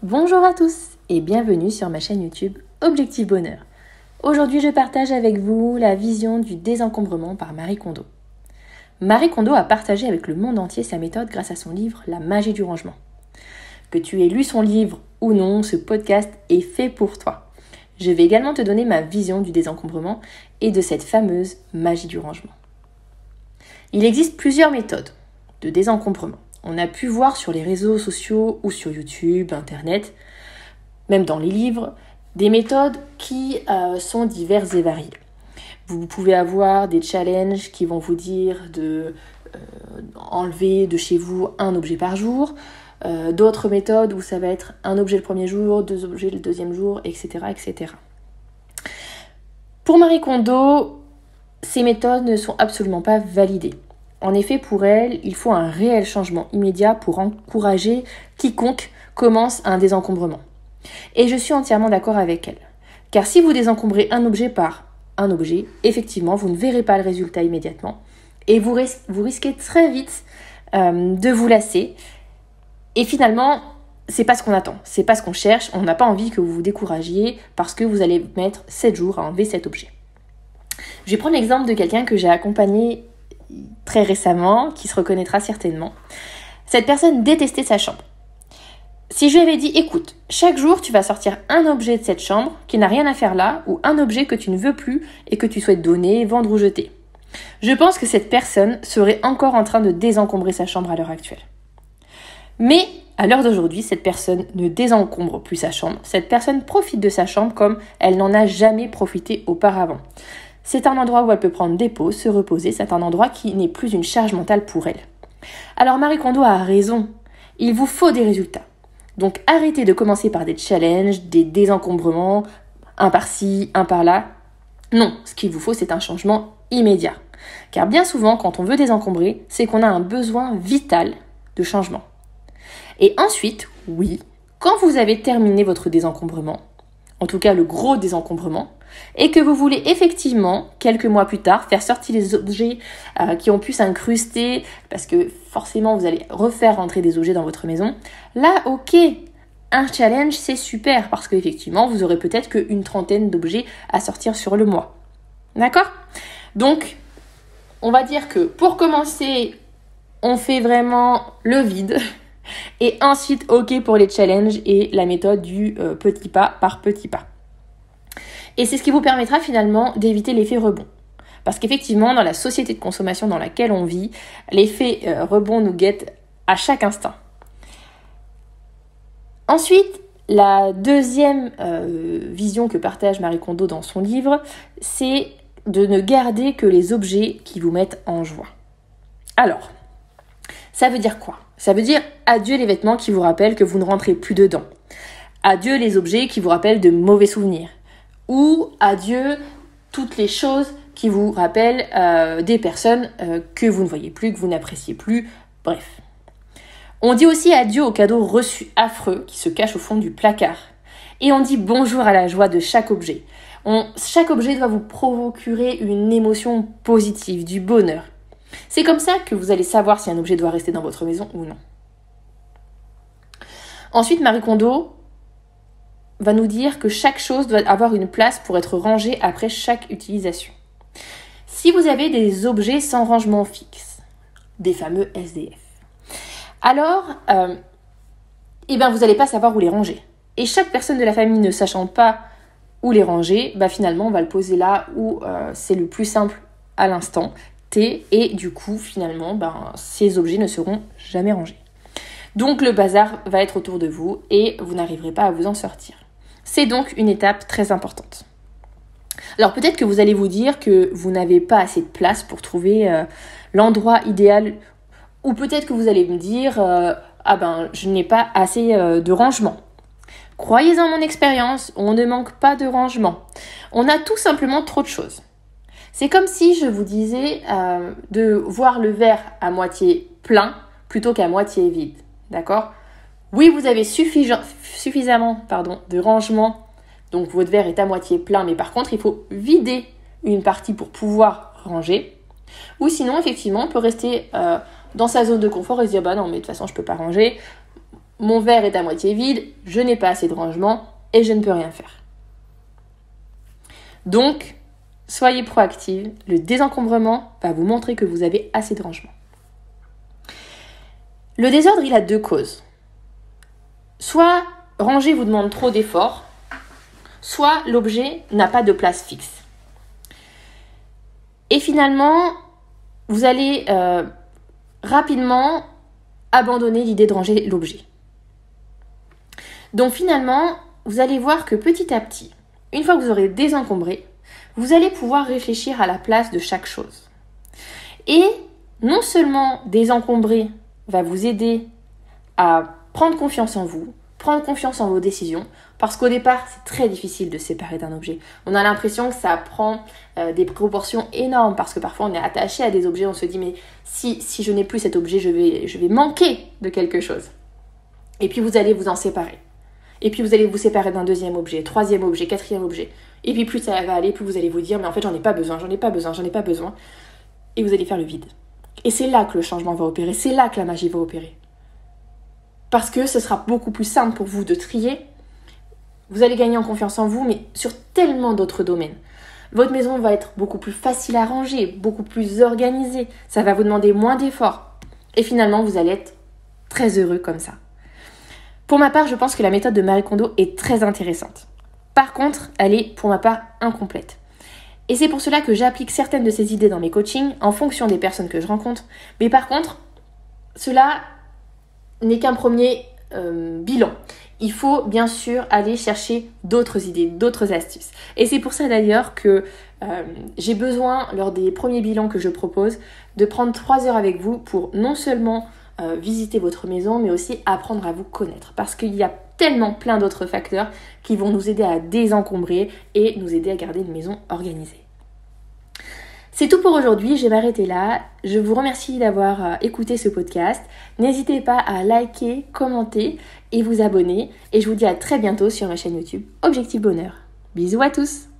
Bonjour à tous et bienvenue sur ma chaîne YouTube Objectif Bonheur. Aujourd'hui, je partage avec vous la vision du désencombrement par Marie Kondo. Marie Kondo a partagé avec le monde entier sa méthode grâce à son livre La magie du rangement. Que tu aies lu son livre ou non, ce podcast est fait pour toi. Je vais également te donner ma vision du désencombrement et de cette fameuse magie du rangement. Il existe plusieurs méthodes de désencombrement. On a pu voir sur les réseaux sociaux ou sur YouTube, Internet, même dans les livres, des méthodes qui sont diverses et variées. Vous pouvez avoir des challenges qui vont vous dire de enlever de chez vous un objet par jour, d'autres méthodes où ça va être un objet le premier jour, 2 objets le deuxième jour, etc., etc. Pour Marie Kondo, ces méthodes ne sont absolument pas validées. En effet, pour elle, il faut un réel changement immédiat pour encourager quiconque commence un désencombrement. Et je suis entièrement d'accord avec elle. Car si vous désencombrez un objet par un objet, effectivement, vous ne verrez pas le résultat immédiatement. Et vous risquez très vite de vous lasser. Et finalement, c'est pas ce qu'on attend, c'est pas ce qu'on cherche. On n'a pas envie que vous vous découragiez parce que vous allez mettre 7 jours à enlever cet objet. Je vais prendre l'exemple de quelqu'un que j'ai accompagné très récemment, qui se reconnaîtra certainement. Cette personne détestait sa chambre. Si je lui avais dit, écoute, chaque jour tu vas sortir un objet de cette chambre qui n'a rien à faire là, ou un objet que tu ne veux plus et que tu souhaites donner, vendre ou jeter, je pense que cette personne serait encore en train de désencombrer sa chambre à l'heure actuelle. Mais à l'heure d'aujourd'hui, cette personne ne désencombre plus sa chambre. Cette personne profite de sa chambre comme elle n'en a jamais profité auparavant. C'est un endroit où elle peut prendre des pauses, se reposer. C'est un endroit qui n'est plus une charge mentale pour elle. Alors Marie Kondo a raison. Il vous faut des résultats. Donc arrêtez de commencer par des challenges, des désencombrements, un par-ci, un par-là. Non, ce qu'il vous faut, c'est un changement immédiat. Car bien souvent, quand on veut désencombrer, c'est qu'on a un besoin vital de changement. Et ensuite, oui, quand vous avez terminé votre désencombrement, en tout cas le gros désencombrement, et que vous voulez effectivement, quelques mois plus tard, faire sortir les objets qui ont pu s'incruster, parce que forcément vous allez refaire rentrer des objets dans votre maison, là, ok, un challenge, c'est super, parce qu'effectivement, vous aurez peut-être qu'une trentaine d'objets à sortir sur le mois. D'accord ? Donc, on va dire que pour commencer, on fait vraiment le vide, et ensuite, ok pour les challenges et la méthode du petit pas par petit pas. Et c'est ce qui vous permettra finalement d'éviter l'effet rebond. Parce qu'effectivement, dans la société de consommation dans laquelle on vit, l'effet rebond nous guette à chaque instant. Ensuite, la deuxième vision que partage Marie Kondo dans son livre, c'est de ne garder que les objets qui vous mettent en joie. Alors, ça veut dire quoi ? Ça veut dire adieu les vêtements qui vous rappellent que vous ne rentrez plus dedans. Adieu les objets qui vous rappellent de mauvais souvenirs. Ou adieu toutes les choses qui vous rappellent des personnes que vous ne voyez plus, que vous n'appréciez plus, bref. On dit aussi adieu aux cadeaux reçus affreux qui se cachent au fond du placard. Et on dit bonjour à la joie de chaque objet. Chaque objet doit vous procurer une émotion positive, du bonheur. C'est comme ça que vous allez savoir si un objet doit rester dans votre maison ou non. Ensuite, Marie Kondo va nous dire que chaque chose doit avoir une place pour être rangée après chaque utilisation. Si vous avez des objets sans rangement fixe, des fameux SDF, alors vous n'allez pas savoir où les ranger. Et chaque personne de la famille ne sachant pas où les ranger, finalement on va le poser là où c'est le plus simple à l'instant T, et du coup finalement ces objets ne seront jamais rangés. Donc le bazar va être autour de vous et vous n'arriverez pas à vous en sortir. C'est donc une étape très importante. Alors peut-être que vous allez vous dire que vous n'avez pas assez de place pour trouver l'endroit idéal, ou peut-être que vous allez me dire je n'ai pas assez de rangement. Croyez en mon expérience, on ne manque pas de rangement. On a tout simplement trop de choses. C'est comme si je vous disais de voir le verre à moitié plein plutôt qu'à moitié vide. D'accord ? Oui, vous avez suffisamment de rangement, donc votre verre est à moitié plein, mais par contre, il faut vider une partie pour pouvoir ranger. Ou sinon, effectivement, on peut rester dans sa zone de confort et se dire, non, mais de toute façon, je ne peux pas ranger. mon verre est à moitié vide, je n'ai pas assez de rangement et je ne peux rien faire. Donc, soyez proactive, le désencombrement va vous montrer que vous avez assez de rangement. Le désordre, il a 2 causes. Soit ranger vous demande trop d'efforts, soit l'objet n'a pas de place fixe. Et finalement, vous allez rapidement abandonner l'idée de ranger l'objet. Donc finalement, vous allez voir que petit à petit, une fois que vous aurez désencombré, vous allez pouvoir réfléchir à la place de chaque chose. Et non seulement désencombrer va vous aider à prendre confiance en vous, prendre confiance en vos décisions, parce qu'au départ, c'est très difficile de se séparer d'un objet. On a l'impression que ça prend des proportions énormes, parce que parfois on est attaché à des objets, on se dit mais si je n'ai plus cet objet, je vais manquer de quelque chose. Et puis vous allez vous en séparer. Et puis vous allez vous séparer d'un 2e objet, 3e objet, 4e objet. Et puis plus ça va aller, plus vous allez vous dire mais en fait j'en ai pas besoin. Et vous allez faire le vide. Et c'est là que le changement va opérer, c'est là que la magie va opérer. Parce que ce sera beaucoup plus simple pour vous de trier. Vous allez gagner en confiance en vous, mais sur tellement d'autres domaines. Votre maison va être beaucoup plus facile à ranger, beaucoup plus organisée. Ça va vous demander moins d'efforts. Et finalement, vous allez être très heureux comme ça. Pour ma part, je pense que la méthode de Marie Kondo est très intéressante. Par contre, elle est, pour ma part, incomplète. Et c'est pour cela que j'applique certaines de ces idées dans mes coachings, en fonction des personnes que je rencontre. Mais par contre, cela n'est qu'un premier bilan. Il faut bien sûr aller chercher d'autres idées, d'autres astuces. Et c'est pour ça d'ailleurs que j'ai besoin, lors des premiers bilans que je propose, de prendre 3 heures avec vous pour non seulement visiter votre maison, mais aussi apprendre à vous connaître. Parce qu'il y a tellement plein d'autres facteurs qui vont nous aider à désencombrer et nous aider à garder une maison organisée. C'est tout pour aujourd'hui, je vais m'arrêter là. Je vous remercie d'avoir écouté ce podcast. N'hésitez pas à liker, commenter et vous abonner. Et je vous dis à très bientôt sur ma chaîne YouTube Objectif Bonheur. Bisous à tous!